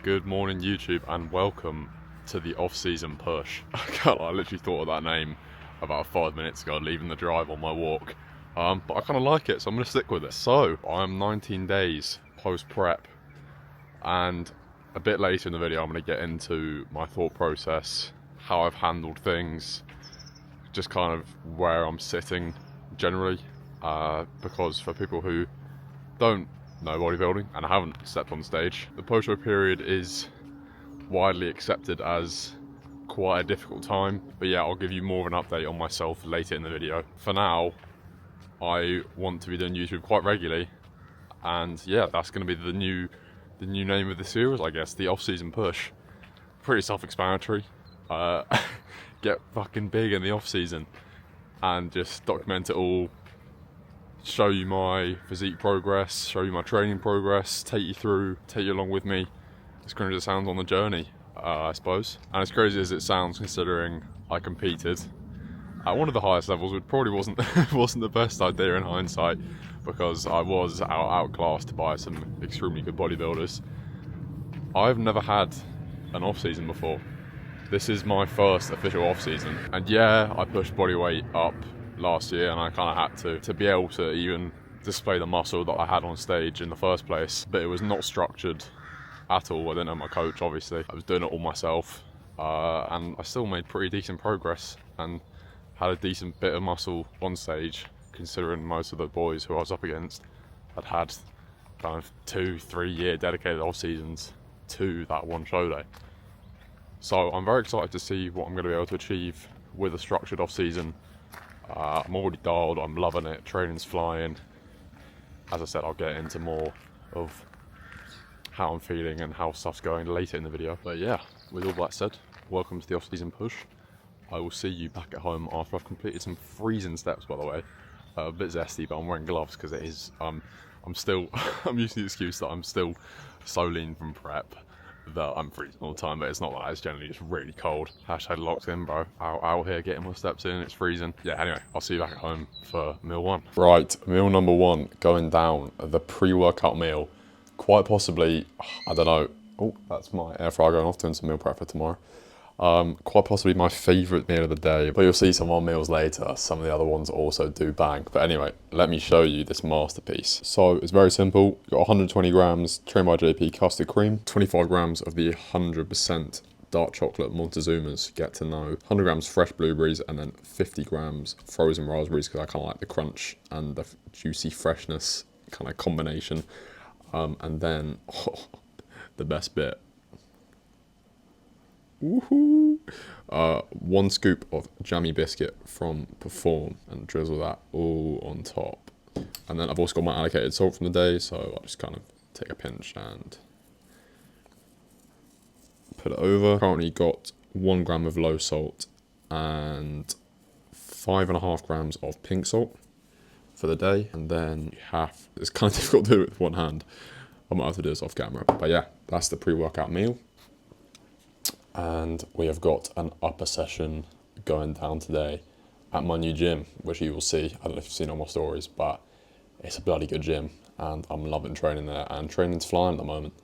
Good morning YouTube and welcome to the off-season push. I literally thought of that name about 5 minutes ago leaving the drive on my walk. But I kind of like it, so I'm going to stick with it. So, I'm 19 days post-prep, and a bit later in the video I'm going to get into my thought process, how I've handled things, just kind of where I'm sitting generally, because for people who don't know bodybuilding and I haven't stepped on stage, the post-show period is widely accepted as quite a difficult time. But yeah, I'll give you more of an update on myself later in the video. For now, I want to be doing YouTube quite regularly, and yeah, that's going to be the new name of the series, I guess, the off-season push. Pretty self-explanatory. Get fucking big in the off-season and just document it all. Show you my physique progress, show you my training progress, take you along with me. As crazy as it sounds on the journey, I suppose. And as crazy as it sounds, considering I competed at one of the highest levels, which probably wasn't the best idea in hindsight, because I was outclassed by some extremely good bodybuilders. I've never had an off-season before. This is my first official off-season, and yeah, I pushed body weight up last year, and I kind of had to be able to even display the muscle that I had on stage in the first place. But it was not structured at all. I didn't know my coach, obviously. I was doing it all myself, and I still made pretty decent progress and had a decent bit of muscle on stage, considering most of the boys who I was up against had kind of 2-3 year dedicated off seasons to that one show day. So I'm very excited to see what I'm going to be able to achieve with a structured off season. I'm already dialed, I'm loving it, training's flying. As I said, I'll get into more of how I'm feeling and how stuff's going later in the video. But yeah, with all that said, welcome to the off-season push. I will see you back at home after I've completed some freezing steps, by the way. A bit zesty, but I'm wearing gloves because it is, I'm still, I'm using the excuse that I'm still so lean from prep that I'm freezing all the time, but it's not that, it's generally just really cold. Hashtag locked in, bro. Out here getting my steps in, it's freezing. Yeah, anyway, I'll see you back at home for meal one. Right, meal number one, going down, the pre-workout meal. Quite possibly, I don't know, oh, that's my air fryer going off, doing some meal prep for tomorrow. Quite possibly my favourite meal of the day, but you'll see some more meals later. Some of the other ones also do bang. But anyway, let me show you this masterpiece. So it's very simple. You've got 120 grams Trained by JP custard cream, 25 grams of the 100% dark chocolate Montezuma's, get to know, 100 grams fresh blueberries, and then 50 grams frozen raspberries, because I kind of like the crunch and the juicy freshness kind of combination. And then, the best bit. Woohoo! 1 scoop of jammy biscuit from Perform, and drizzle that all on top. And then I've also got my allocated salt from the day, so I'll just kind of take a pinch and put it over. Currently got 1 gram of low salt and 5.5 grams of pink salt for the day. And then it's kind of difficult to do it with one hand. I might have to do this off camera. But yeah, that's the pre-workout meal. And we have got an upper session going down today at my new gym, which you will see. I don't know if you've seen on my stories, but it's a bloody good gym and I'm loving training there, and training's flying at the moment.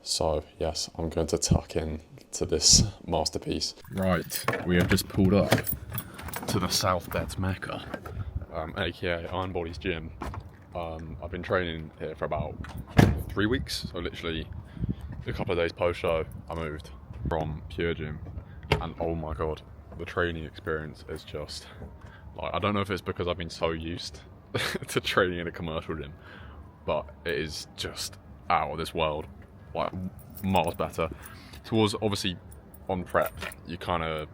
So yes, I'm going to tuck in to this masterpiece. Right, we have just pulled up to the South Deads Mecca, aka Iron Body's gym. I've been training here for about 3 weeks, so literally a couple of days post-show I moved from Pure Gym, and oh my god, the training experience is just like, I don't know if it's because I've been so used to training in a commercial gym, but it is just out of this world, like miles better. Towards, obviously, on prep, you kind of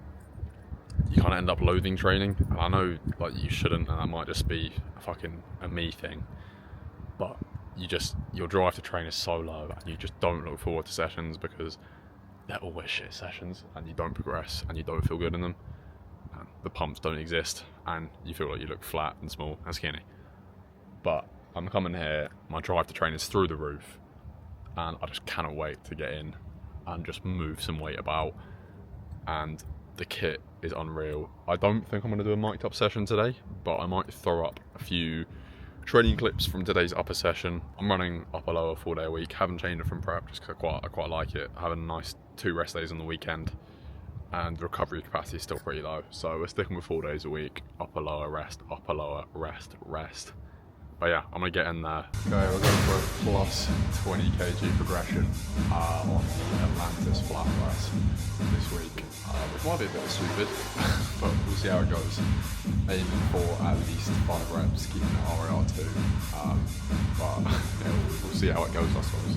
end up loathing training, and I know like you shouldn't, and that might just be a me thing, but your drive to train is so low, and you just don't look forward to sessions because they're always shit sessions, and you don't progress, and you don't feel good in them. And the pumps don't exist, and you feel like you look flat and small and skinny. But I'm coming here, my drive to train is through the roof, and I just cannot wait to get in and just move some weight about. And the kit is unreal. I don't think I'm going to do a mic'd up session today, but I might throw up a few training clips from today's upper session. I'm running upper lower 4 day a week. Haven't changed it from prep just because I quite like it. Having a nice 2 rest days on the weekend, and the recovery capacity is still pretty low. So we're sticking with 4 days a week. Upper lower rest, upper lower rest, rest. But yeah, I'm gonna get in there. Okay, we're going for a plus 20 kg progression on the Atlantis flat press this week, which might be a bit stupid, but we'll see how it goes. Aiming for at least 5 reps, keeping it RAR2, but yeah, we'll see how it goes, I suppose.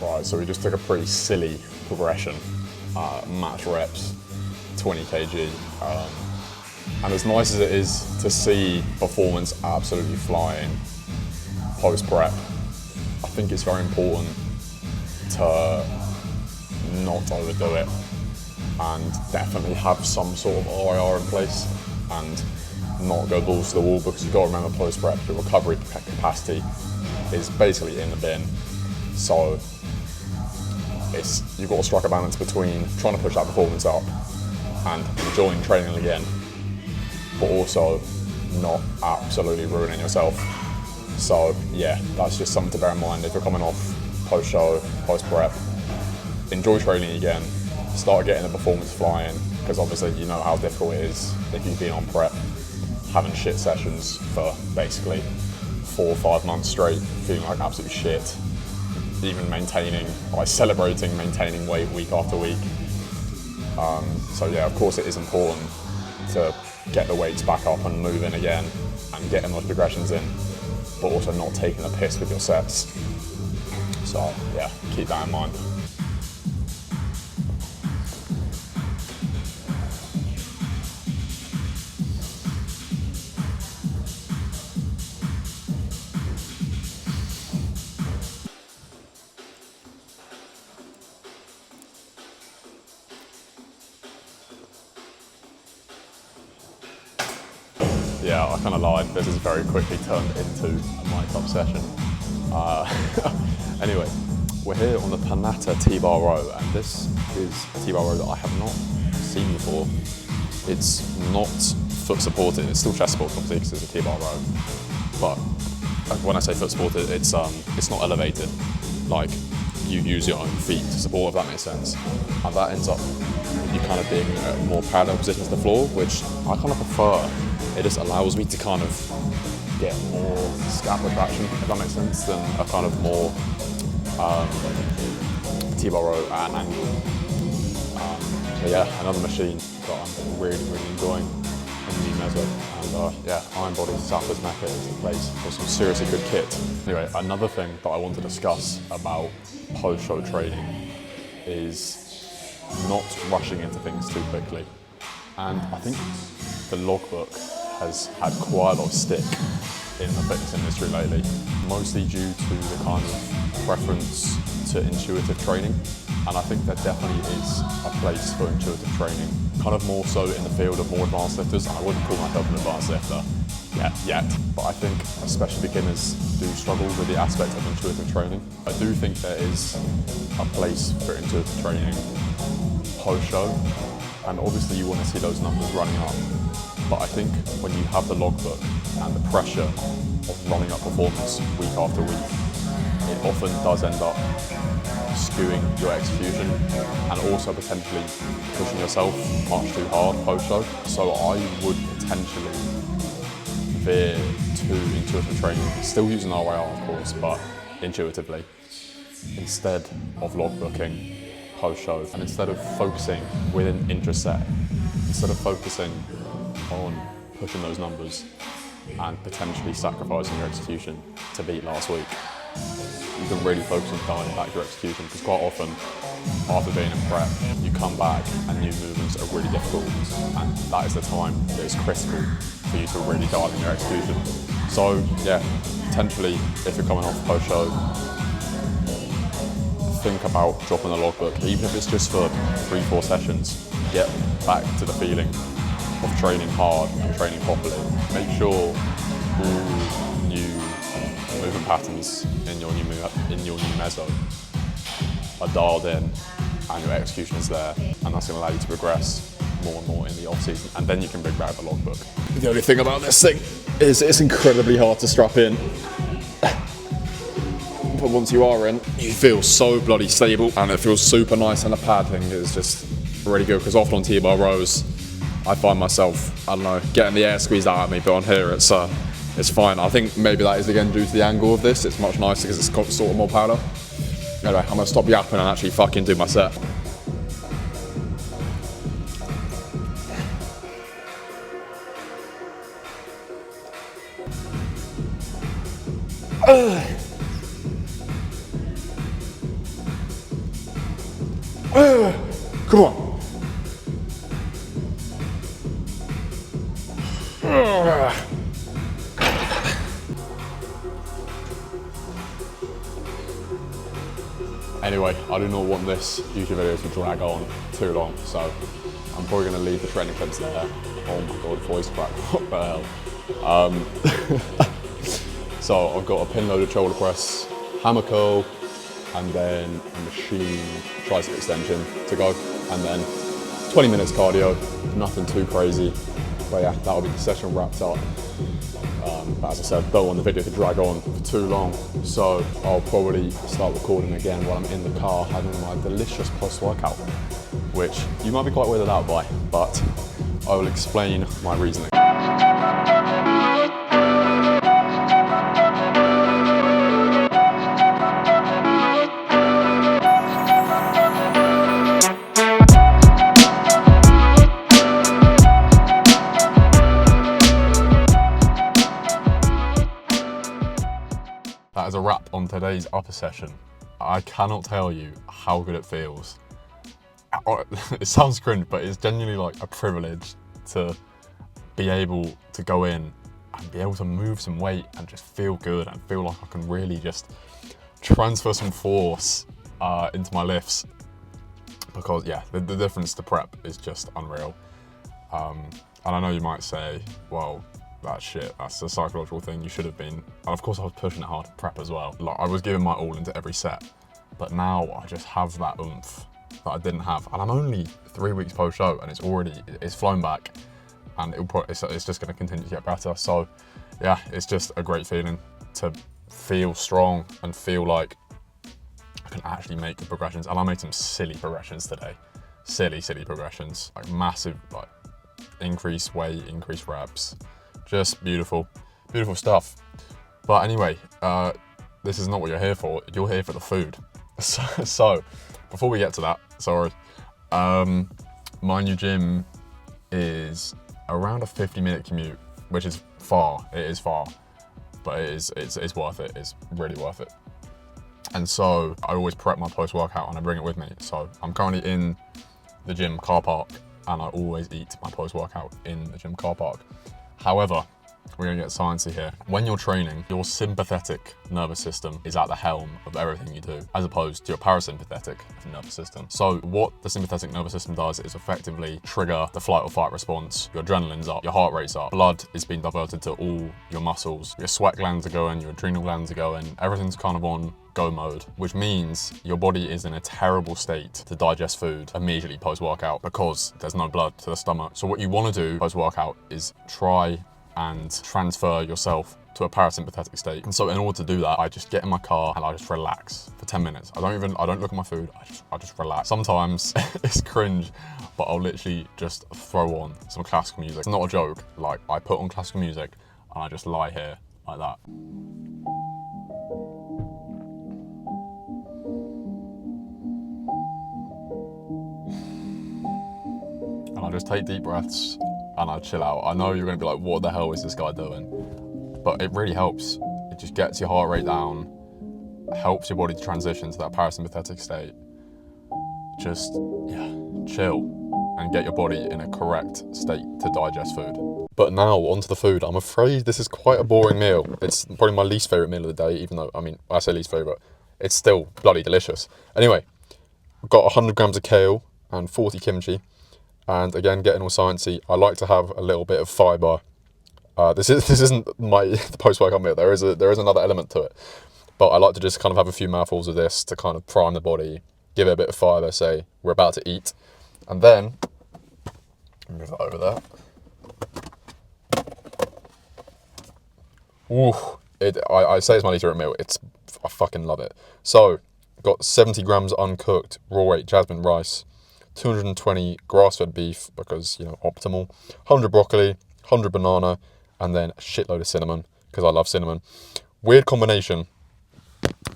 Right, so we just took a pretty silly progression, max reps, 20 kg, and as nice as it is to see performance absolutely flying post-prep, I think it's very important to not overdo it and definitely have some sort of RIR in place and not go balls to the wall, because you've got to remember post-prep, your recovery capacity is basically in the bin. So you've got to strike a balance between trying to push that performance up and enjoying training again, but also not absolutely ruining yourself. So yeah, that's just something to bear in mind if you're coming off post-show, post-prep. Enjoy training again, start getting the performance flying, because obviously you know how difficult it is if you've been on prep, having shit sessions for basically 4 or 5 months straight, feeling like absolute shit. Even maintaining weight week after week. So yeah, of course it is important to get the weights back up and moving again and getting those progressions in, but also not taking a piss with your sets. So yeah, keep that in mind. Yeah, I kind of lied. This has very quickly turned into a mic up session. Anyway, we're here on the Panatta T-bar row, and this is a T-bar row that I have not seen before. It's not foot supported. It's still chest supported, obviously, because it's a T-bar row. But when I say foot supported, it's not elevated. Like, you use your own feet to support, if that makes sense. And that ends up you kind of being in a more parallel position to the floor, which I kind of prefer. It just allows me to kind of get more scapula traction, if that makes sense, than a kind of more T-bar row at an angle. But yeah, another machine that I'm really enjoying in the meso. And yeah, Iron Body Southwest Mecca is the place for some seriously good kit. Anyway, another thing that I want to discuss about post-show training is not rushing into things too quickly. And I think the logbook has had quite a lot of stick in the fitness industry lately, mostly due to the kind of preference to intuitive training. And I think there definitely is a place for intuitive training, kind of more so in the field of more advanced lifters. And I wouldn't call myself an advanced lifter yet, but I think especially beginners do struggle with the aspect of intuitive training. I do think there is a place for intuitive training post-show, and obviously you want to see those numbers running up. But I think when you have the logbook and the pressure of running up performance week after week, it often does end up skewing your execution and also potentially pushing yourself much too hard post-show. So I would potentially veer to intuitive training, still using RIR of course, but intuitively, instead of logbooking post-show, and instead of focusing within intraset, instead of focusing on pushing those numbers and potentially sacrificing your execution to beat last week, you can really focus on dialing back your execution, because quite often after being in prep, you come back and new movements are really difficult, and that is the time that is critical for you to really dial in your execution. So yeah, potentially if you're coming off post-show, think about dropping the logbook, even if it's just for 3-4 sessions. Get back to the feeling of training hard and training properly. Make sure all new movement patterns in your new meso are dialed in and your execution is there, and that's going to allow you to progress more and more in the off season, and then you can bring back the logbook. The only thing about this thing is it's incredibly hard to strap in, but once you are in, you feel so bloody stable and it feels super nice, and the pad thing is just really good, because often on T-bar rows I find myself, I don't know, getting the air squeezed out of me, but on here it's fine. I think maybe that is again due to the angle of this. It's much nicer because it's got sort of more power. Anyway, I'm gonna stop yapping and actually fucking do my set. Come on. Anyway, I do not want this YouTube video to drag on too long, so I'm probably going to leave the training clips there. Oh my god, voice crack, what the hell. So I've got a pin-loaded shoulder press, hammer curl, and then a machine tricep extension to go, and then 20 minutes cardio, nothing too crazy. But yeah, that'll be the session wrapped up. But as I said, don't want the video to drag on for too long, so I'll probably start recording again while I'm in the car having my delicious post-workout, which you might be quite weirded out by, but I will explain my reasoning. That is a wrap on today's upper session. I cannot tell you how good it feels. It sounds cringe, but it's genuinely like a privilege to be able to go in and be able to move some weight and just feel good and feel like I can really just transfer some force into my lifts. Because yeah, the difference to prep is just unreal. And I know you might say, well, that's shit, that's a psychological thing, you should have been. And of course I was pushing it hard to prep as well. Like, I was giving my all into every set, but now I just have that oomph that I didn't have. And I'm only 3 weeks post-show and it's flown back, and it's just gonna continue to get better. So yeah, it's just a great feeling to feel strong and feel like I can actually make the progressions. And I made some silly progressions today. Silly progressions, like massive, like increase weight, increase reps. Just beautiful stuff. But anyway, this is not what you're here for. You're here for the food. So before we get to that, my new gym is around a 50-minute commute, which is far. It is far, but it's worth it. It's really worth it. And so I always prep my post-workout and I bring it with me. So I'm currently in the gym car park, and I always eat my post-workout in the gym car park. However, we're gonna get sciencey here. When you're training, your sympathetic nervous system is at the helm of everything you do, as opposed to your parasympathetic nervous system. So what the sympathetic nervous system does is effectively trigger the flight or fight response. Your adrenaline's up, your heart rate's up, blood is being diverted to all your muscles, your sweat glands are going, your adrenal glands are going, everything's kind of on go mode, which means your body is in a terrible state to digest food immediately post-workout because there's no blood to the stomach. So what you want to do post-workout is try and transfer yourself to a parasympathetic state. And so in order to do that, I just get in my car and I just relax for 10 minutes. I don't look at my food, I just relax. Sometimes it's cringe, but I'll literally just throw on some classical music. It's not a joke, like I put on classical music and I just lie here like that. And I just take deep breaths and I chill out. I know you're gonna be like, what the hell is this guy doing? But it really helps. It just gets your heart rate down helps your body to transition to that parasympathetic state. Just, yeah, chill and get your body in a correct state to digest food. But now, onto the food. I'm afraid this is quite a boring meal. It's probably my least favourite meal of the day, even though, I mean, I say least favourite, it's still bloody delicious. Anyway, I've got 100 grams of kale and 40 kimchi. And again, getting all sciencey, I like to have a little bit of fibre. This isn't the post-workout meal. There is another element to it. But I like to just kind of have a few mouthfuls of this to kind of prime the body, give it a bit of fibre, say we're about to eat. And then, move that over there. Ooh, I say it's my least favorite meal. I fucking love it. So, got 70 grams uncooked raw weight jasmine rice, 220 grass-fed beef because, you know, optimal, 100 broccoli, 100 banana, and then a shitload of cinnamon because I love cinnamon. Weird combination,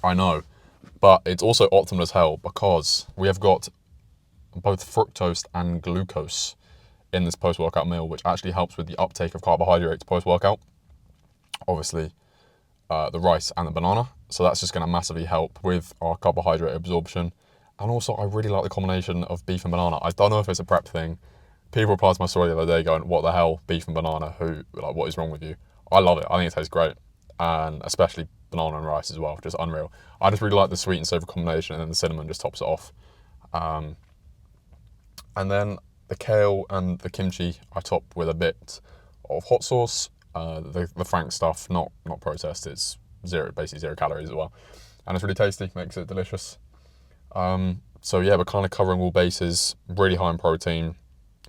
I know, but it's also optimal as hell because we have got both fructose and glucose in this post-workout meal, which actually helps with the uptake of carbohydrates post-workout. Obviously, the rice and the banana. So that's just going to massively help with our carbohydrate absorption. And also, I really like the combination of beef and banana. I don't know if it's a prep thing. People replied to my story the other day going, what the hell, beef and banana? What is wrong with you? I love it. I think it tastes great. And especially banana and rice as well, just unreal. I just really like the sweet and savoury combination, and then the cinnamon just tops it off. And then the kale and the kimchi I top with a bit of hot sauce. The Frank stuff, not processed. It's basically zero calories as well, and it's really tasty. Makes it delicious. So yeah, we're kind of covering all bases. Really high in protein,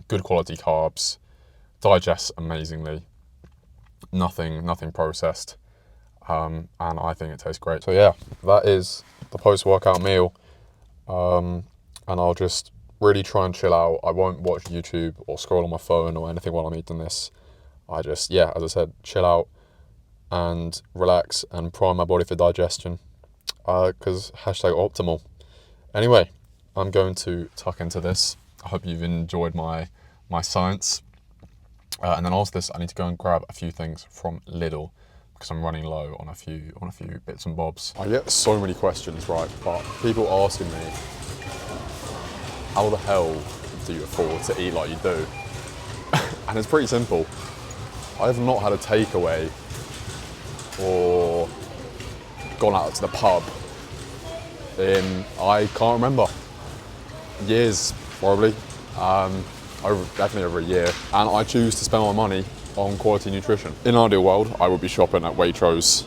good quality carbs, digests amazingly. Nothing processed, and I think it tastes great. So yeah, that is the post-workout meal, and I'll just really try and chill out. I won't watch YouTube or scroll on my phone or anything while I'm eating this. I just, yeah, as I said, chill out and relax and prime my body for digestion, because #optimal. Anyway, I'm going to tuck into this. I hope you've enjoyed my science. And then after this, I need to go and grab a few things from Lidl because I'm running low on a few bits and bobs. I get so many questions, right? But people asking me, how the hell do you afford to eat like you do? And it's pretty simple. I have not had a takeaway or gone out to the pub in, I can't remember, years probably, definitely over a year. And I choose to spend my money on quality nutrition. In an ideal world, I would be shopping at Waitrose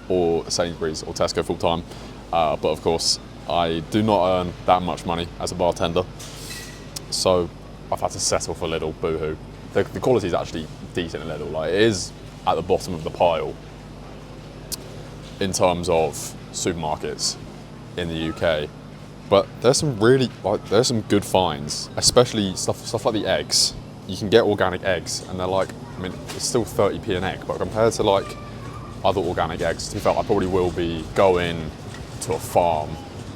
or Sainsbury's or Tesco full time. But of course, I do not earn that much money as a bartender. So I've had to settle for Lidl, boohoo. The quality is actually decent in Lidl. Like, it is at the bottom of the pile in terms of supermarkets in the UK. But there's some there's some good finds, especially stuff like the eggs. You can get organic eggs, and they're like, I mean, it's still 30p an egg, but compared to like other organic eggs, to be fair, I probably will be going to a farm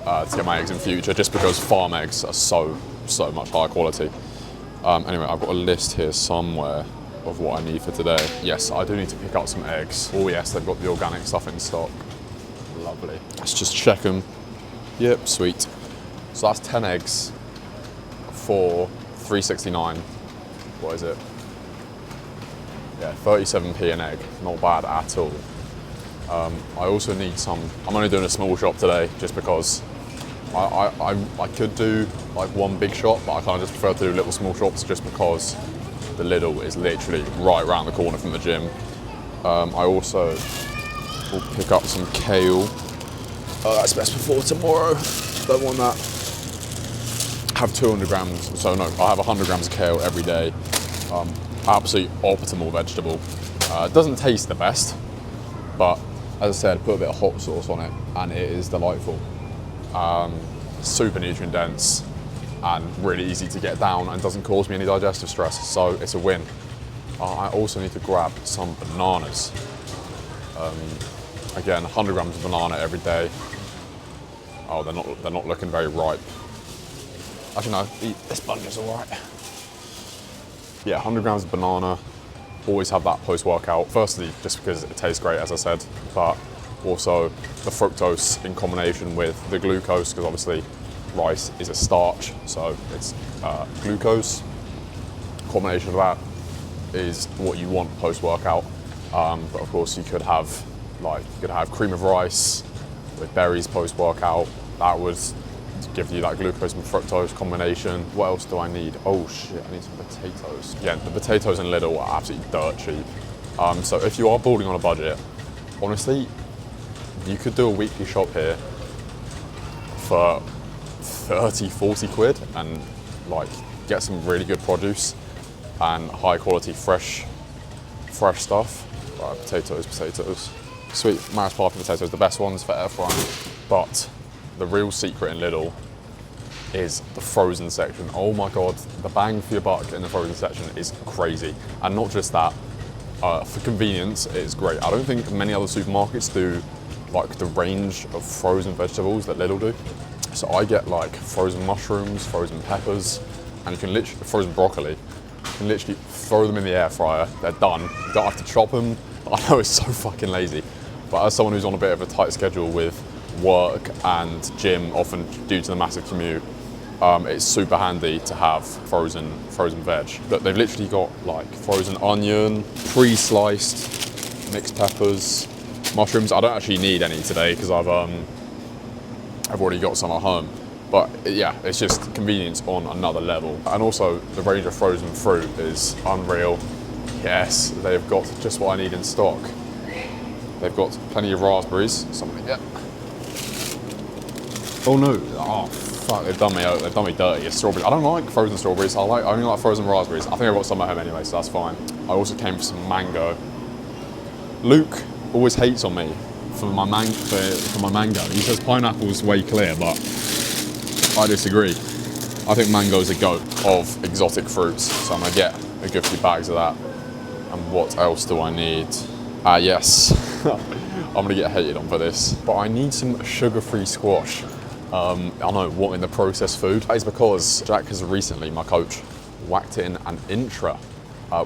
to get my eggs in future, just because farm eggs are so much higher quality. Anyway, I've got a list here somewhere of what I need for today. Yes, I do need to pick up some eggs. Oh yes, they've got the organic stuff in stock. Lovely. Let's just check them. Yep, sweet. So that's 10 eggs for $3.69. What is it? Yeah, 37p an egg. Not bad at all. I also need some, I'm only doing a small shop today just because I could do like one big shop, but I kind of just prefer to do little small shops just because the Lidl is literally right around the corner from the gym. I also will pick up some kale. That's best before tomorrow. Don't want that. Have 200 grams, so no, I have 100 grams of kale every day. Absolutely optimal vegetable. It doesn't taste the best, but as I said, put a bit of hot sauce on it and it is delightful. Super nutrient dense and really easy to get down and doesn't cause me any digestive stress, so it's a win. I also need to grab some bananas. Again, 100 grams of banana every day. Oh, they're not looking very ripe. Actually no, this bunch is alright. Yeah, 100 grams of banana. Always have that post-workout. Firstly, just because it tastes great, as I said, but Also, the fructose in combination with the glucose, because obviously rice is a starch, so it's glucose. Combination of that is what you want post-workout. But of course, you could have cream of rice with berries post-workout. That would give you that glucose and fructose combination. What else do I need? Oh shit, I need some potatoes. Yeah, the potatoes in Lidl are absolutely dirt cheap. So if you are building on a budget, honestly, you could do a weekly shop here for 30, 40 quid and like get some really good produce and high quality fresh stuff. Right, potatoes. Sweet mashed potato potatoes, the best ones for air frying. But the real secret in Lidl is the frozen section. Oh my God, the bang for your buck in the frozen section is crazy. And not just that, for convenience, it's great. I don't think many other supermarkets do like the range of frozen vegetables that Lidl do. So I get like frozen mushrooms, frozen peppers, and you can literally, frozen broccoli, you can literally throw them in the air fryer, they're done. You don't have to chop them. I know it's so fucking lazy, but as someone who's on a bit of a tight schedule with work and gym, often due to the massive commute, it's super handy to have frozen veg. But they've literally got like frozen onion, pre-sliced mixed peppers, mushrooms. I don't actually need any today because I've already got some at home. But yeah, it's just convenience on another level. And also the range of frozen fruit is unreal. Yes, they've got just what I need in stock. They've got plenty of raspberries. Something, yeah. Oh no! Oh fuck! They've done me dirty. It's strawberries. I don't like frozen strawberries. I only like frozen raspberries. I think I've got some at home anyway, so that's fine. I also came for some mango. Luke always hates on me for my mango. He says pineapple's way clear, but I disagree. I think mango's a goat of exotic fruits, so I'm gonna get a good few bags of that. And what else do I need? Yes, I'm gonna get hated on for this, but I need some sugar-free squash. I know, what in the processed food? That is because Jack has recently, my coach, whacked in an intra,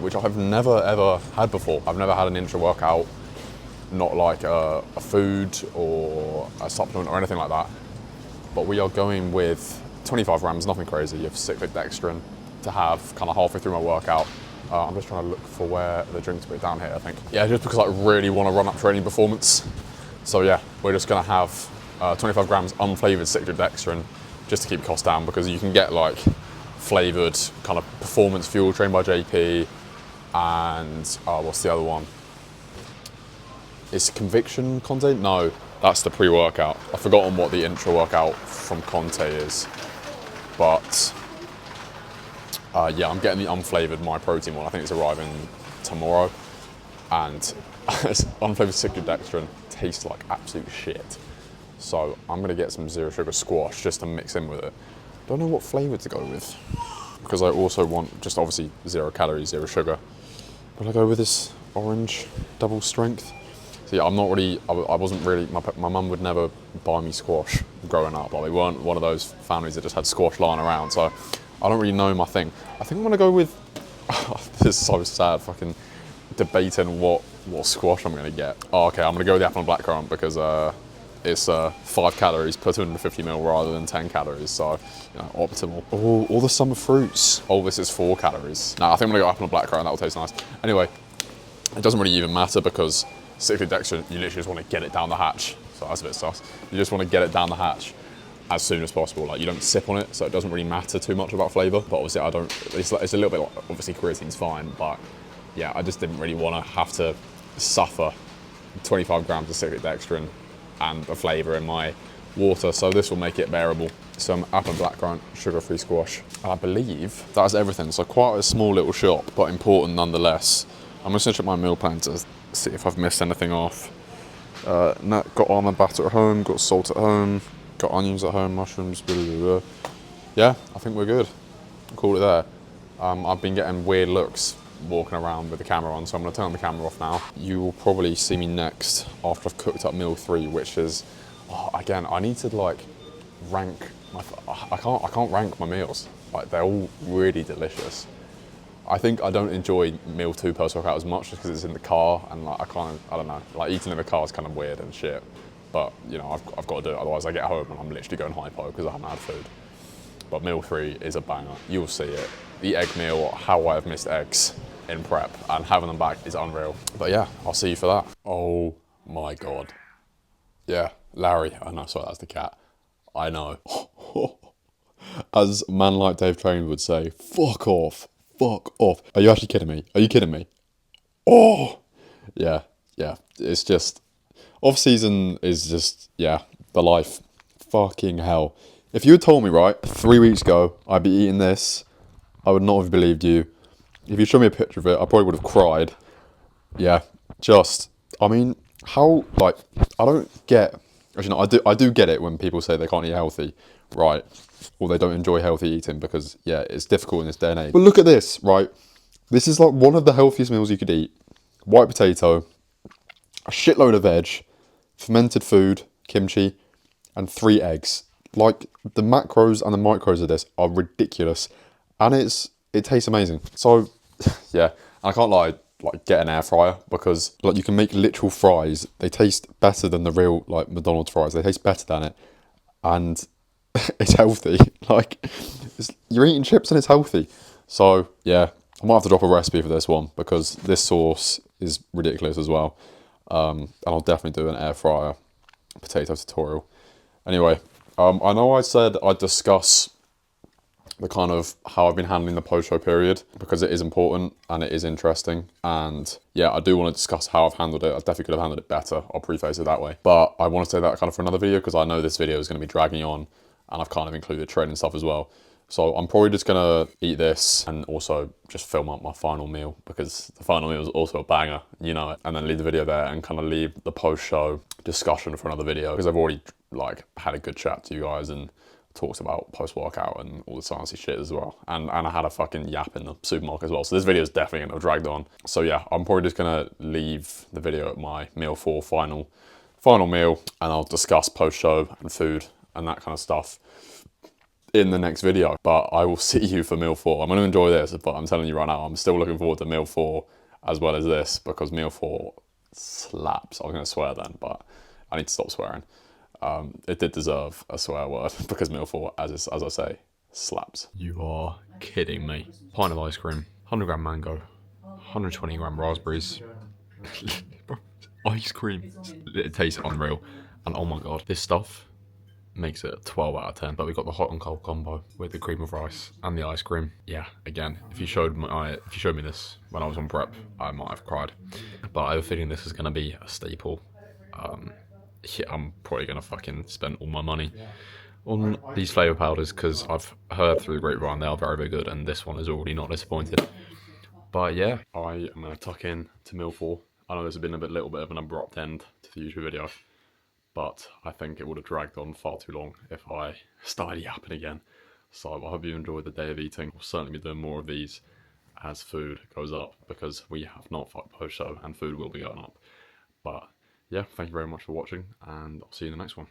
which I have never ever had before. I've never had an intra workout, not like a food or a supplement or anything like that. But we are going with 25 grams, nothing crazy, of cyclic dextrin to have kind of halfway through my workout. I'm just trying to look for where the drink's put down here, I think. Yeah, just because I really want to run up training performance. So yeah, we're just gonna have 25 grams unflavored cyclic dextrin just to keep costs down, because you can get like flavored kind of performance fuel trained by JP and what's the other one? Is Conviction Conte? No, that's the pre-workout. I've forgotten what the intra workout from Conte is, but yeah, I'm getting the unflavoured My Protein one. I think it's arriving tomorrow, and unflavoured cyclic dextrin tastes like absolute shit. So I'm gonna get some zero sugar squash just to mix in with it. Don't know what flavour to go with, because I also want just obviously 0 calories, 0 sugar. Will I go with this orange double strength? So yeah, I'm not really, I wasn't really, my mum would never buy me squash growing up. Like, we weren't one of those families that just had squash lying around, so I don't really know my thing. I think I'm gonna go with, this is so sad, fucking debating what squash I'm gonna get. Oh, okay, I'm gonna go with the apple and blackcurrant because it's 5 calories per 250 ml rather than 10 calories, so you know, optimal. Oh, all the summer fruits. Oh, this is 4 calories. Nah, I think I'm gonna go apple and blackcurrant, that will taste nice. Anyway, it doesn't really even matter because cyclic dextrin, you literally just want to get it down the hatch. So that's a bit sus. You just want to get it down the hatch as soon as possible. Like, you don't sip on it, so it doesn't really matter too much about flavour. But obviously I don't, it's a little bit like, obviously creatine's fine, but yeah, I just didn't really want to have to suffer 25 grams of cyclic dextrin and a flavour in my water, so this will make it bearable. Some apple and blackcurrant, sugar-free squash. And I believe that's everything. So quite a small little shop, but important nonetheless. I'm just gonna check my meal plan to see if I've missed anything off. Got almond batter at home, got salt at home, got onions at home, mushrooms, blah, blah, blah. Yeah, I think we're good. I'll call it there. I've been getting weird looks walking around with the camera on, so I'm gonna turn the camera off now. You will probably see me next after I've cooked up meal 3, which is, again, I need to like rank my, I can't rank my meals. Like, they're all really delicious. I think I don't enjoy meal 2 post-workout as much just because it's in the car and like I don't know, like eating in the car is kind of weird and shit. But you know, I've got to do it, otherwise I get home and I'm literally going hypo because I haven't had food. But meal 3 is a banger. You'll see it. The egg meal, how I have missed eggs in prep, and having them back is unreal. But yeah, I'll see you for that. Oh my God. Yeah, Larry. I know, sorry, that's the cat. I know. As man like Dave Train would say, fuck off. Fuck off. Are you actually kidding me? Are you kidding me? Oh! Yeah, yeah. It's just, off season is just, yeah, the life. Fucking hell. If you had told me, right, 3 weeks ago, I'd be eating this, I would not have believed you. If you showed me a picture of it, I probably would have cried. Yeah, just, I mean, how, like, I don't get, actually no, I do get it when people say they can't eat healthy, right? Or they don't enjoy healthy eating because, yeah, it's difficult in this day and age. But look at this, right? This is like one of the healthiest meals you could eat. White potato, a shitload of veg, fermented food, kimchi, and 3 eggs. Like, the macros and the micros of this are ridiculous. And it tastes amazing. So, yeah, I can't lie, like, get an air fryer because, like, you can make literal fries. They taste better than the real, like, McDonald's fries. They taste better than it. And it's healthy. Like, you're eating chips and it's healthy. So, yeah, I might have to drop a recipe for this one because this sauce is ridiculous as well. And I'll definitely do an air fryer potato tutorial. Anyway, I know I said I'd discuss the kind of how I've been handling the post-show period because it is important and it is interesting. And yeah, I do want to discuss how I've handled it. I definitely could have handled it better. I'll preface it that way. But I want to say that kind of for another video because I know this video is going to be dragging on and I've kind of included training stuff as well. So I'm probably just going to eat this and also just film up my final meal because the final meal is also a banger, you know it. And then leave the video there and kind of leave the post-show discussion for another video because I've already like had a good chat to you guys and talked about post-workout and all the sciencey shit as well. And I had a fucking yap in the supermarket as well. So this video is definitely going to have dragged on. So yeah, I'm probably just going to leave the video at my meal 4 final meal and I'll discuss post-show and food and that kind of stuff in the next video. But I will see you for meal 4. I'm going to enjoy this, but I'm telling you right now, I'm still looking forward to meal 4 as well as this because meal 4 slaps. I was going to swear then, but I need to stop swearing. It did deserve a swear word because meal 4, as I say, slaps. You are kidding me. Pint of ice cream, 100 gram mango, 120 gram raspberries. Ice cream. It tastes unreal. And oh my God, this stuff makes it a 12 out of 10. But we got the hot and cold combo with the cream of rice and the ice cream. Yeah, again, if you showed me this when I was on prep, I might have cried. But I have a feeling this is going to be a staple. Yeah, I'm probably going to fucking spend all my money on these flavour powders because I've heard through the grapevine they are very, very good and this one is already not disappointed. But yeah, I am going to tuck in to meal 4. I know this has been a little bit of an abrupt end to the usual video, but I think it would have dragged on far too long if I started yapping again. So I hope you enjoyed the day of eating. We'll certainly be doing more of these as food goes up because we have not fucked post-show and food will be going up. But yeah, thank you very much for watching and I'll see you in the next one.